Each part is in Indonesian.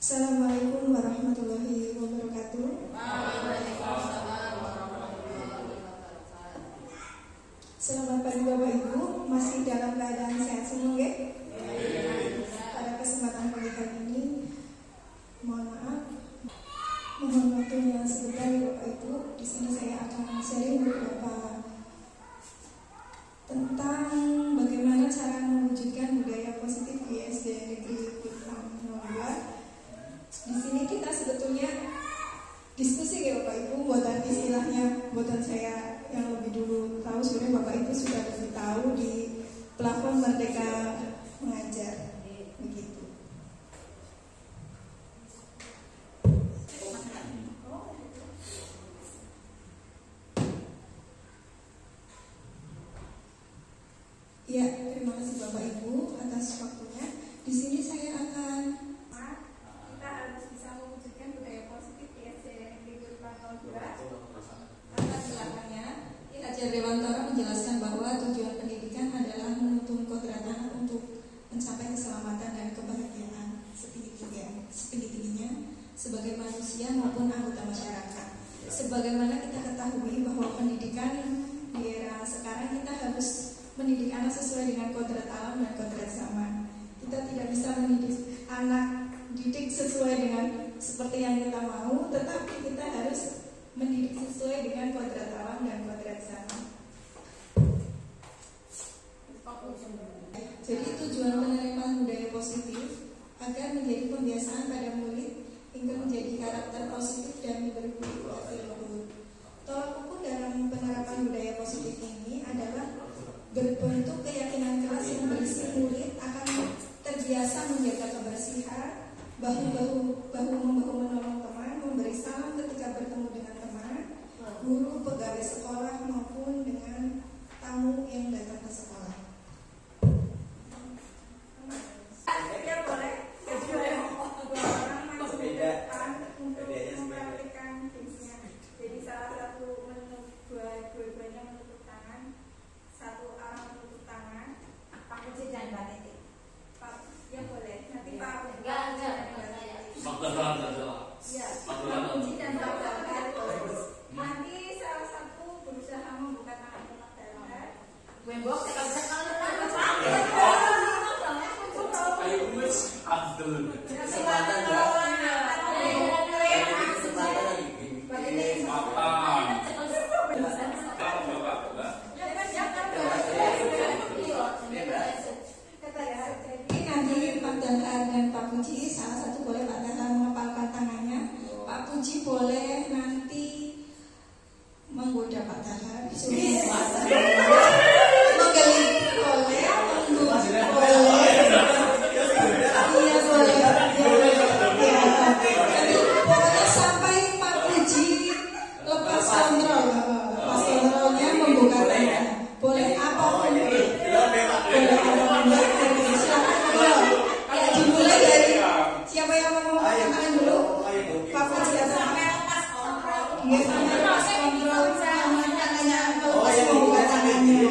Assalamualaikum warahmatullahi wabarakatuh. Waalaikumsalam warahmatullahi wabarakatuh. Selamat pagi Bapak Ibu, masih dalam keadaan sehat semua ya? Pada kesempatan pagi hari ini, mohon maaf, mohon waktunya sebentar ya Bapak Ibu. Di sini saya akan sharing beberapa tentang bagaimana cara mewujudkan budaya positif di SD Negeri Bintang 02. Di sini kita sebetulnya diskusi ya Bapak Ibu, buatan istilahnya, buatan saya yang lebih dulu tahu, sebenarnya Bapak Ibu sudah lebih tahu di platform Merdeka Mengajar, begitu. Ya, terima kasih Bapak Ibu atas waktunya. Di sini saya akan harus bisa mewujudkan budaya positif di SD Negeri Bintang 02. Atas belakangnya, Ki Hajar Dewantara menjelaskan bahwa tujuan pendidikan adalah menuntun kodrat anak untuk mencapai keselamatan dan kebahagiaan setinggi-tingginya sebagai manusia maupun anggota masyarakat. Sebagaimana kita ketahui bahwa pendidikan di era sekarang kita harus mendidik anak sesuai dengan kodrat alam dan kodrat zaman. Kita tidak bisa mendidik anak didik sesuai dengan seperti yang kita mau, tetapi kita harus mendidik sesuai dengan kodrat alam dan kodrat zaman. Jadi tujuan penerimaan budaya positif agar menjadi pembiasaan pada murid hingga menjadi karakter positif dan berperilaku luhur. Tolak ukur dalam penerapan budaya positif ini adalah berbentuk keyakinan keras yang berisi murid akan terbiasa menjaga kebersihan, bahu-membahu menolong teman, memberi salam ketika bertemu dengan teman, guru, pegawai sekolah maupun dengan tamu yang datang ke sekolah. Ya boleh, dua orang maju ke depan untuk memperhatikan timnya. Jadi salah satu dua-duanya menutup tangan, satu orang menutup tangan. Pak Puji dan Mbak Titi. Ya boleh, nanti Pak ya, Pak Puji dan Pak Dalhar. Nanti salah satu berusaha membuka tangan Pak Dalhar. Wembok sekali-sekali kesempatan Nanti Pak Dalhar dan Pak Puji, salah satu boleh Pak Dalhar mengepalkan tangannya, Pak Puji boleh nanti menggoda Pak Dalhar, menggelitik boleh, menggoda boleh, iya boleh, ya. Jadi pokoknya sampai Pak Puji lepas kontrol, lepas kontrolnya membuka tangan, boleh apapun, boleh apapun. Dimulai dari siapa yang mau tangan dulu? Pak Puji nggak sampai lepas kontrol, tangannya melepas membuka tangannya.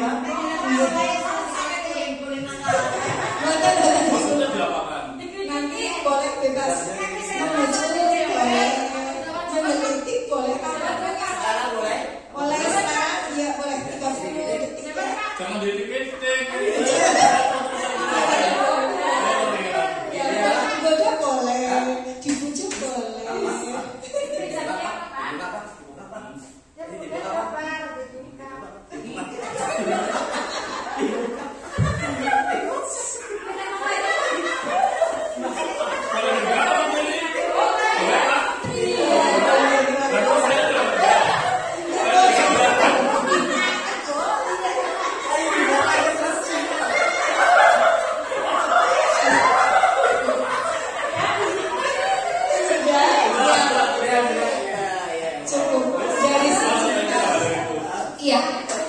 Nanti boleh bebas memuji, boleh menggelitik, boleh apa? Boleh sekarang, iya boleh 30 detik. Jangan ditik-tik. Digoda boleh, dibujuk boleh.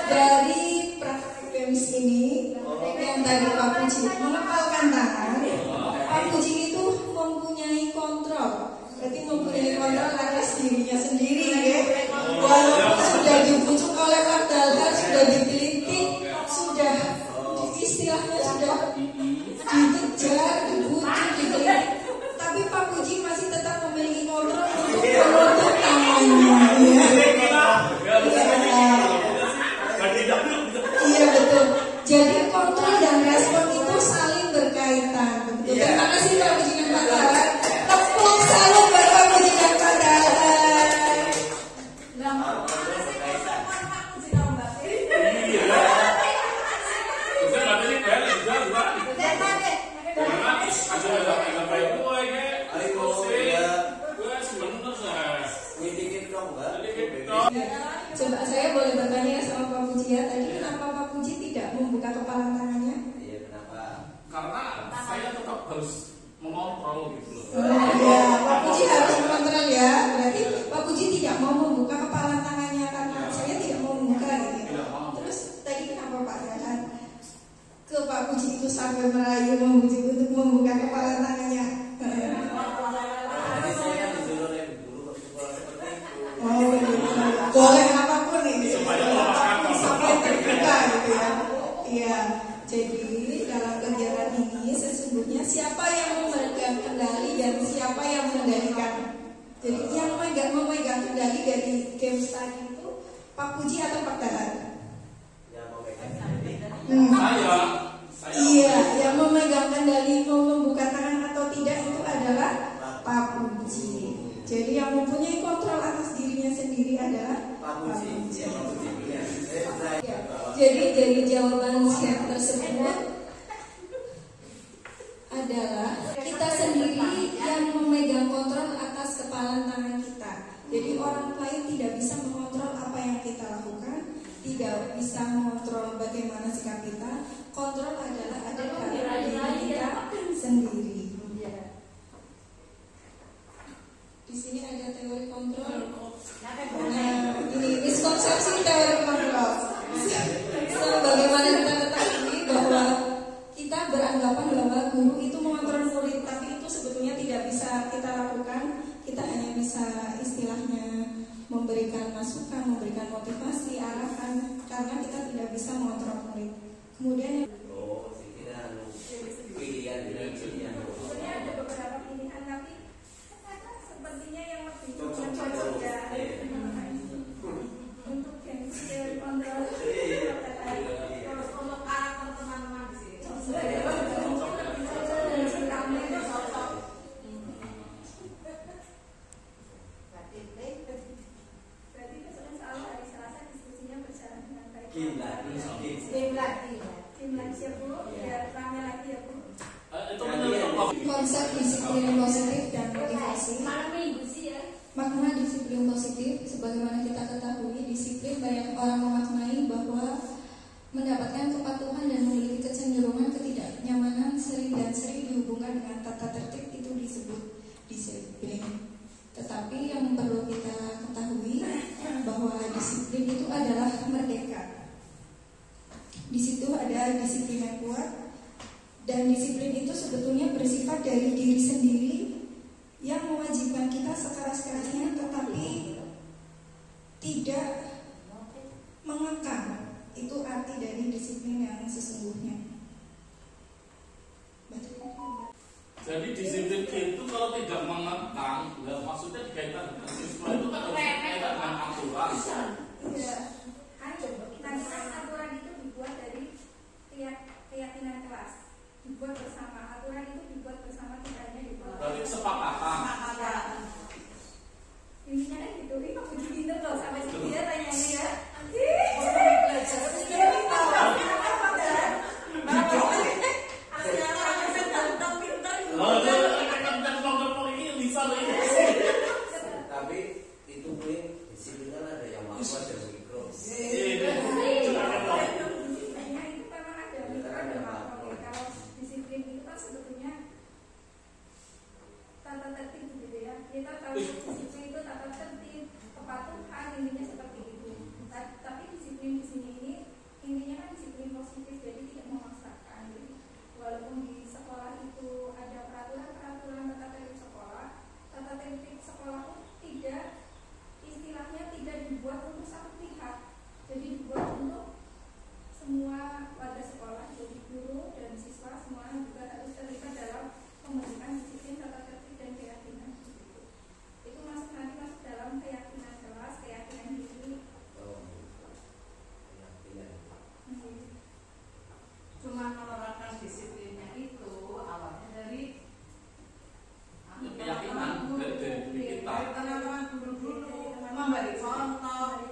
Dari praktek PEMS ini yang tadi Pak Puji mengepalkan tangan, Pak Puji itu mempunyai kontrol, berarti mempunyai kontrol atas dirinya sendiri ya. Walaupun sudah dibujuk oleh Pak Dalhar, sudah digelitik, sudah istilahnya sudah dikejar, dibujuk, digelitik, tapi Pak Puji masih ya. Tadi kenapa Pak Puji tidak membuka kepala tangannya? Iya, kenapa? Karena saya tetap harus mengontrol gitu loh. Oh iya, Pak Puji harus mengontrol ya. Berarti Pak Puji tidak mau membuka kepala tangannya karena saya tidak mau membuka gitu. Tidak mau. Terus tadi kenapa Pak Dadan ke Pak Puji itu sampai merayu memuji untuk membuka kepala tangannya? Tadi saya kan disuruh dari dulu seperti itu. Oh begitu. Boleh apapun ini. Supaya melepaskan sampai terbuka gitu ya. Iya. Jadi dalam kegiatan ini sesungguhnya siapa yang memegang kendali dan siapa yang mengendalikan. Jadi yang memegang kendali dari games tadi itu Pak Puji atau Pak Dadan? Ya, mau pegang sendiri. Saya Iya, yang memegang kendali mau membuka tangan atau tidak itu adalah Pak Puji. Jadi yang mempunyai kontrol atas dirinya sendiri adalah Pak Puji. Iya, Pak Puji punya. Ya. Jadi dari jawaban siap tersebut adalah kita sendiri yang memegang kontrol atas kepala tangan kita. Jadi orang lain tidak bisa mengontrol apa yang kita lakukan, tidak bisa mengontrol bagaimana sikap kita. Kontrol adalah ada dalam diri kita sendiri. Di sini ada teori kontrol. Nah, ini miskonsepsi teori kontrol. Sebagaimana kita ketahui bahwa kita beranggapan bahwa guru itu mengontrol murid, tapi itu sebetulnya tidak bisa kita lakukan. Kita hanya bisa istilahnya memberikan masukan, memberikan motivasi, arahan, karena kita tidak bisa mengontrol murid. Kemudian Oh, saya kira pilihan. sebenarnya ada beberapa pilihan, tapi sepertinya yang lebih cocok ya untuk teori kontrol. Untuk karakter teman-teman di sini. Berarti besoknya selalu hari Selasa diskusinya berjalan dengan baik. Tim lagi siap Bu, biar rame lagi ya Bu. itu menurut Konsep disiplin positif dan motivasi. Malam minggu sih ya. Makna disiplin positif, sebagaimana kita ketahui, disiplin banyak orang memaknai bahwa mendapatkan kepatuhan dan memiliki kecenderungan ketidaknyamanan sering dihubungkan dengan tata tertib, itu disebut disiplin. Tetapi yang perlu kita ketahui bahwa disiplin itu adalah merdeka. Di situ ada disiplin yang kuat, dan disiplin itu sebetulnya bersifat dari diri sendiri yang mewajibkan kita sekeras-kerasnya, tetapi tidak mengekang. Itu arti dari disiplin yang sesungguhnya. Jadi disiplin itu kalau tidak mengekang, maksudnya dikaitkan dengan siswa itu kan harus dikaitkan dengan aturan. Iya, aturan itu dibuat dari keyakinan kelas, dibuat bersama. Aturan itu dibuat bersama, tidak hanya dibuat. Berarti kesepakatan. Intinya kan gitu. Ini kok begitu pinter loh sampai sini dia tanyanya ya. Tapi itu pun disiplin kan ada yang makro dan mikro. Disiplinnya itu memang ada mikro dan makro. Kalau disiplin itu kan sebetulnya tata tertib gitu ya. Kita tahu disiplin itu tata tertib, kepatuhan, intinya seperti itu. Tapi disiplin di sini ini intinya kan disiplin positif, jadi tidak memaksakan. Jadi walaupun di sekolah itu ada peraturan tata tertib sekolah, tata tertib sekolah pun tidak, istilahnya tidak dibuat untuk satu pihak, jadi dibuat untuk semua warga sekolah. Jadi guru dan siswa semua juga harus terlibat dalam pembentukan disiplin tata tertib dan keyakinan. Itu masuk dalam keyakinan kelas, keyakinan diri. Cuma menerapkan disiplinnya itu awalnya dari keyakinan dari diri kita. dari teman-teman dulu memberi contoh.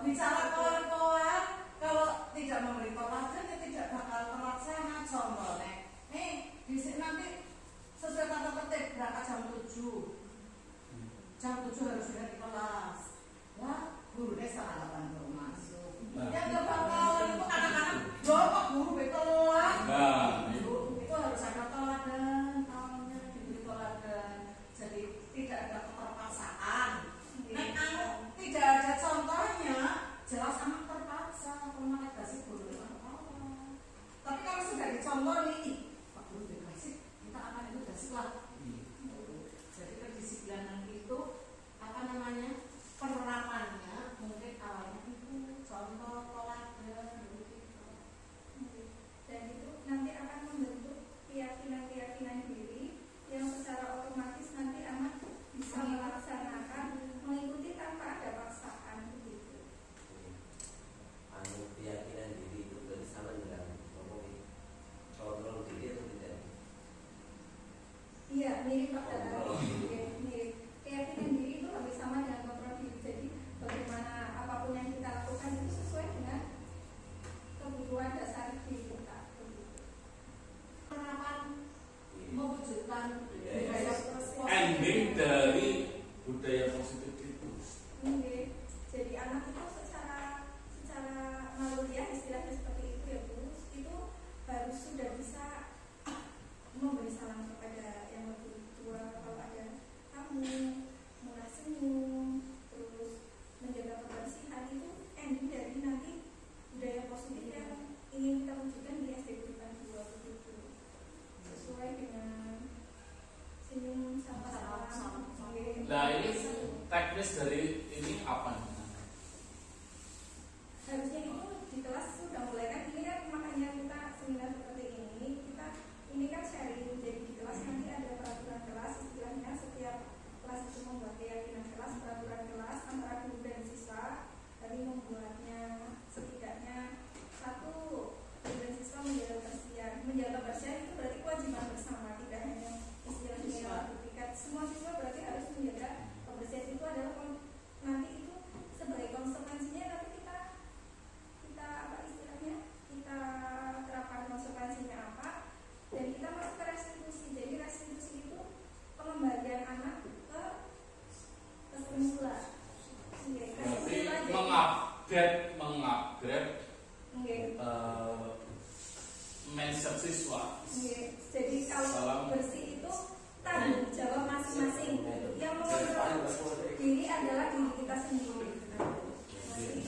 Bicara kawan-kawan, kalau tidak memberi teladan ya tidak bakal terlaksana. Contohnya nih di sini nanti sesuai tata tertib berangkat jam 7. Jam 7 harus sudah di kelas. Wah, gurunya setengah 8 baru masuk. Yang nggak mirip Pak Dara, mirip keyakinan diri itu lebih sama dengan kontrol diri. Jadi bagaimana apapun yang kita lakukan itu sesuai dengan kebutuhan dasar diri kita. Mewujudkan ending dari budaya positif itu. Jadi anak itu secara naluriah istilahnya seperti itu ya Bu, itu harus sudah bisa memberi salam kepada yang lebih tua kalau ada tamu, mulai senyum, terus menjaga kebersihan. Itu ending dari nanti budaya positif yang ingin kita wujudkan di SD Buritan 2 begitu, sesuai dengan senyum sama salam. Nah ini teknis dari ini apa nih? Harusnya itu di kelas sudah mulai kan, ini kan makanya kita seminar seperti ini, kita ini kan sharing. Jadi di kelas nanti ada peraturan kelas, istilahnya setiap kelas itu membuat keyakinan kelas, peraturan kelas antara guru dan siswa. Kami membuatnya setidaknya satu, guru dan siswa menjaga kebersihan itu berarti kewajiban bersama, tidak hanya istilahnya sertifikat. Semua siswa berarti harus menjaga kebersihan. Itu adalah nanti itu sebagai konsekuensinya nanti kita apa istilahnya, kita terapkan konsekuensinya apa, dan kita masuk ke restitusi. Jadi restitusi itu pengembalian anak ke semula. Berarti mengupgrade mindset siswa. Jadi kalau bersih itu tanggung jawab masing-masing. Yang mengontrol diri adalah diri kita sendiri. Nanti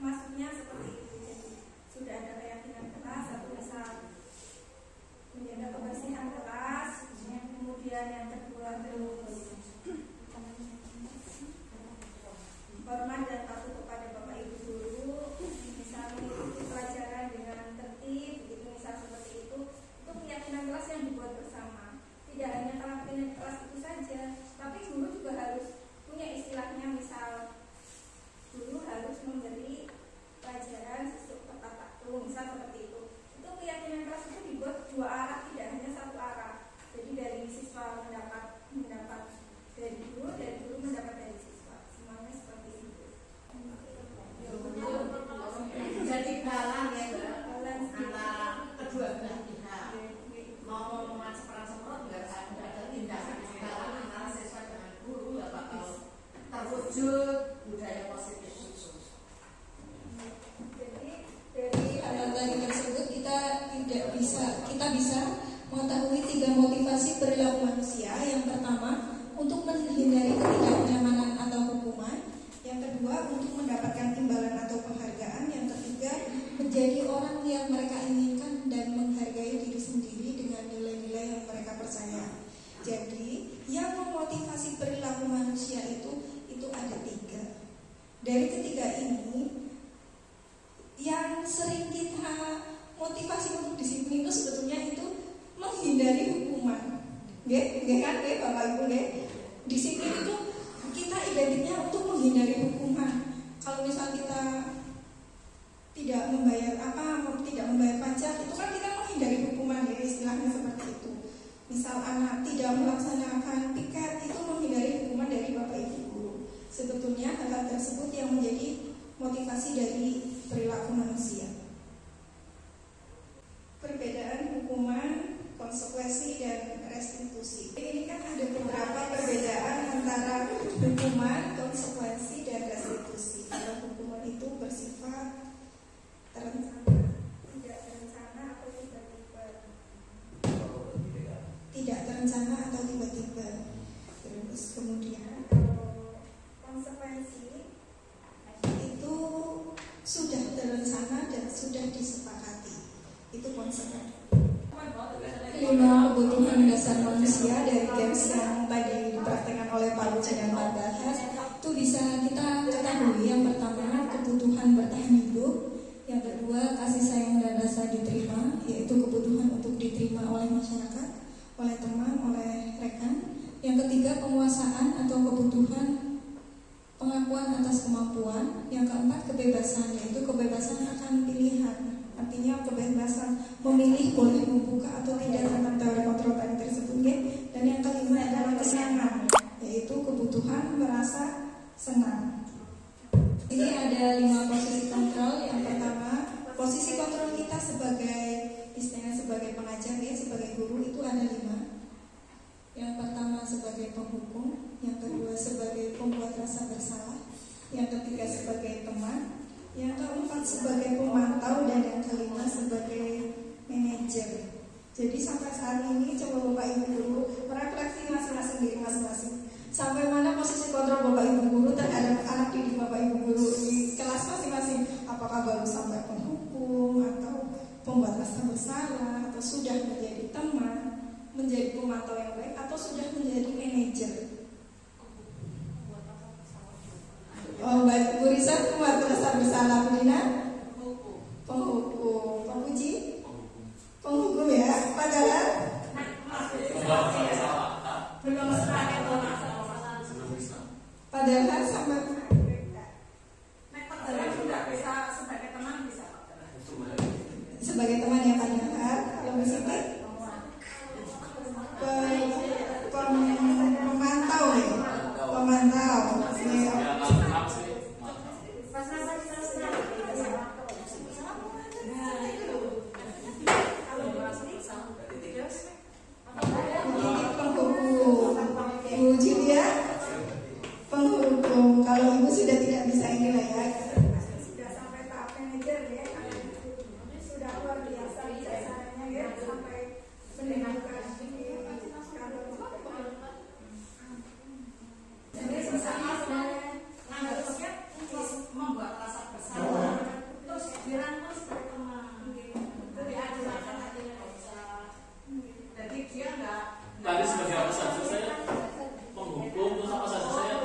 maksudnya seperti itu. Jadi sudah ada keyakinan kelas, satu misal menjaga kebersihan kelas, kemudian yang kedua terus hormat dan patuh kepada Bapak Ibu guru, misal mengikuti pelajaran dengan tertib, begitu misal seperti itu keyakinan kelas yang dibuat bersama. Tidak hanya keyakinan kelas itu saja, tapi guru juga harus punya istilahnya, misal guru harus memberi pelajaran sesuai tepat waktu, misal seperti itu. Itu keyakinan kelas itu dibuat dua arah, tidak hanya satu arah. Jadi dari siswa mendapat dari guru mendapat dari siswa. Semuanya seperti itu. Jadi balan ya, antara kedua belah pihak. Mau omongan seperang-seperang nggak ada tindakan balan antara siswa dengan guru, nggak bakal terwujud budaya positif itu. Jadi dari hal tadi tersebut kita bisa mengetahui 3 motivasi perilaku manusia. Yang pertama, untuk menghindari ketidaknyamanan atau hukuman. Yang kedua, untuk mendapatkan imbalan atau penghargaan. Yang ketiga, menjadi orang yang mereka inginkan dan menghargai diri sendiri dengan nilai-nilai yang mereka percaya. Jadi, yang memotivasi perilaku manusia itu ada 3. Dari ketiga ini, yang sering kita motivasi untuk disiplin itu sebetulnya itu menghindari hukuman. Nggih kan Bapak Ibu nggih? Disiplin itu kita identiknya untuk menghindari hukuman. Kalau misal kita tidak membayar pajak, itu kan kita menghindari hukuman, ya istilahnya seperti itu. Misal anak tidak melaksanakan piket, itu menghindari hukuman dari Bapak Ibu guru. Sebetulnya hal tersebut yang menjadi motivasi dari perilaku manusia. Perbedaan hukuman, konsekuensi, dan restitusi. Ini kan ada beberapa perbedaan antara hukuman, konsekuensi, dan restitusi. Kalau hukuman itu bersifat terencana, tidak terencana atau tiba-tiba. Tidak terencana atau tiba-tiba. Terus kemudian konsekuensi itu sudah terencana dan sudah disepakati. Itu konsekuensi. 5 kebutuhan dasar manusia dari GAMS yang tadi dipraktekkan oleh Pak Lucia dan Pak Bahas itu bisa kita ketahui. Yang pertama, kebutuhan bertahan hidup. Yang kedua, kasih sayang dan rasa diterima, yaitu kebutuhan untuk diterima oleh masyarakat, oleh teman, oleh rekan. Yang ketiga, penguasaan atau kebutuhan pengakuan atas kemampuan. Yang keempat, kebebasan, yaitu kebebasan akan pilihan. Artinya kebebasan memilih boleh membuka atau tidak tentang teori kontrol tadi tersebut. Dan yang kelima penghukum, yang kedua sebagai pembuat rasa bersalah, yang ketiga sebagai teman, yang keempat sebagai pemantau, dan yang kelima sebagai manajer. Jadi sampai saat ini coba Bapak Ibu Guru merefleksi masing-masing diri masing-masing. Sampai mana posisi kontrol Bapak Ibu Guru terhadap anak didik Bapak Ibu Guru di kelas masing-masing? Apakah baru sampai penghukum atau pembuat rasa bersalah, atau sudah menjadi teman, menjadi pemantau yang baik, atau sudah menjadi manajer? Oh baik, Bu Risa pembuat rasa bersalah, Bu Dina? Penghukum. Pak Puji? Penghukum ya, padahal belum selesai padahal sama sudah bisa sebagai teman, bisa sebagai teman yang padahal kalau misalnya pemantau ya, pemantau. Penghukum, kalau Ibu sudah tidak bisa ini lah ya, sudah sampai tahap manajer ya, sudah luar biasa biasanya ya, sampai mendengarkan di kantor. jadi bersama menganggapnya membuat rasa bersalah, terus dirangkul sebagai teman, diajukan hatinya bisa, jadi dia nggak Tadi sebagai apa saja saya? Penghukum, terus apa saja saya?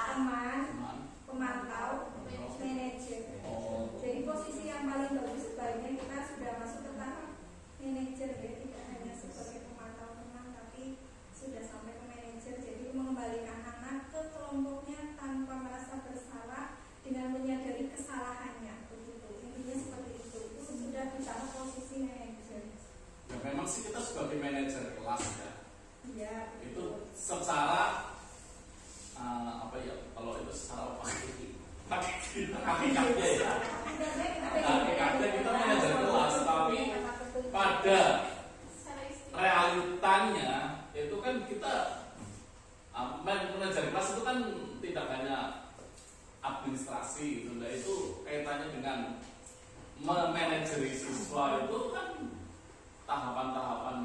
Teman, pemantau, manajer. Jadi posisi yang paling bagus sebaiknya kita sudah masuk ke tahap manajer ya, tidak hanya sebagai pemantau teman, tapi sudah sampai ke manajer. Jadi mengembalikan anak ke kelompoknya tanpa merasa bersalah dengan menyadari kesalahannya. Begitu, intinya seperti itu. Itu sudah di tahap posisi manajer. Ya, memang sih kita sebagai manajer kelas ya. Ya, Itu secara apa ya? Kalau itu secara hakikatnya ya. Hakikatnya kita manajer kelas, tapi pada realitanya itu kan kita manajer kelas itu kan tidak hanya administrasi, gitu. Itu kaitannya dengan memanajeri siswa itu kan tahapan-tahapan